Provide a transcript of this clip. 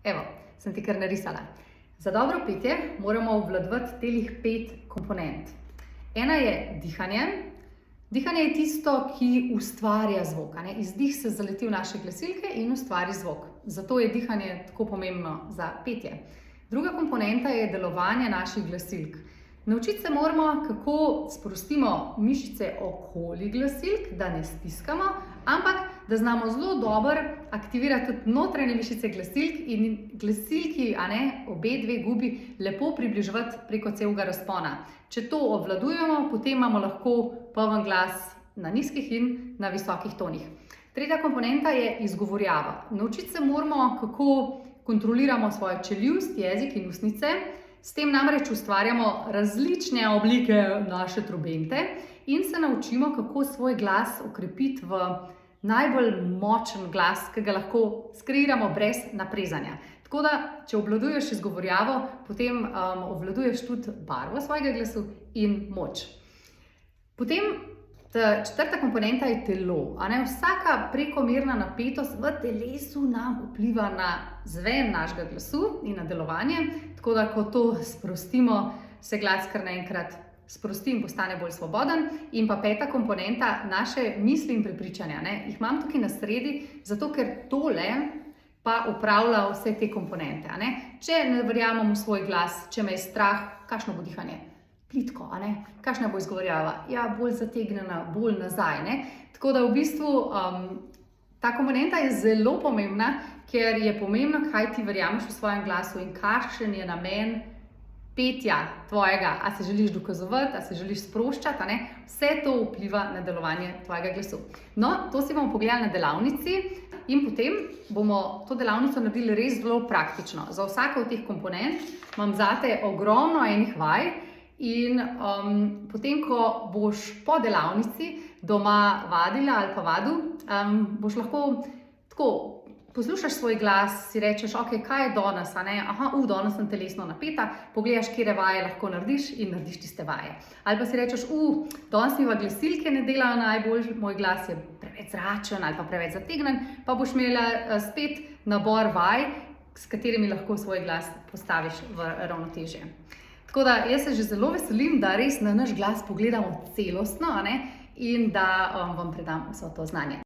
Evo, sem ti kar narisala. Za dobro petje moramo obvladovati telih 5 komponent. Ena je dihanje. Dihanje je tisto, ki ustvarja zvok. Izdih se zaleti v naše glasilke in ustvari zvok. Zato je dihanje tako pomembno za petje. Druga komponenta je delovanje naših glasilk. Naučiti se moramo, kako sprostimo mišice okoli glasilk, da ne stiskamo, ampak da znamo zelo dobro aktivirati tudi notranje mišice glasilk in glasilki, obe dve gubi, lepo približevati preko celega razpona. Če to obvladujemo, potem imamo lahko poln glas na nizkih in na visokih tonih. Tretja komponenta je izgovorjava. Naučiti se moramo, kako kontroliramo svojo čeljust, jezik in ustnice. S tem namreč ustvarjamo različne oblike naše trobente in se naučimo, kako svoj glas okrepiti v najbolj močen glas, ki ga lahko skreiramo brez naprezanja. Tako da, če obvladuješ izgovorjavo, potem obvladuješ tudi barvo svojega glasu in moč. Potem četrta komponenta je telo. Vsaka prekomerna napetost v telesu nam vpliva na zven našega glasu in na delovanje, tako da, ko to sprostimo, se glas kar naenkrat sprosti in postane bolj svoboden. In pa peta komponenta, naše misli in prepričanja. Jih imam tukaj na sredi, zato ker tole pa upravlja vse te komponente. Če ne verjamem v svoj glas, če me je strah, kakšno bo dihanje? Plitko, kakšna bo izgovorjava? Ja, bolj zategnjena, bolj nazaj. Tako da v bistvu ta komponenta je zelo pomembna, ker je pomembno, kaj ti verjameš v svojem glasu in kakšen je namen petja tvojega. A se želiš dokazovati, a se želiš sproščati, vse to vpliva na delovanje tvojega glasu. No, to si bomo pogledali na delavnici in potem bomo to delavnico naredili res zelo praktično. Za vsako od teh komponent imam zate ogromno enih vaj. In potem, ko boš po delavnici doma vadila ali pa vadil, boš lahko tako poslušaš svoj glas, si rečeš, ok, kaj je danes, danes sem telesno napeta, pogledaš, katere vaje lahko narediš in narediš tiste vaje. Ali pa si rečeš, danes mi glasilke ne delajo najbolj, moj glas je preveč zračen ali pa preveč zategnen, pa boš imela spet nabor vaj, s katerimi lahko svoj glas postaviš v ravnotežje. Tako da, jaz se že zelo veselim, da res na naš glas pogledamo celostno in da vam predam vso to znanje.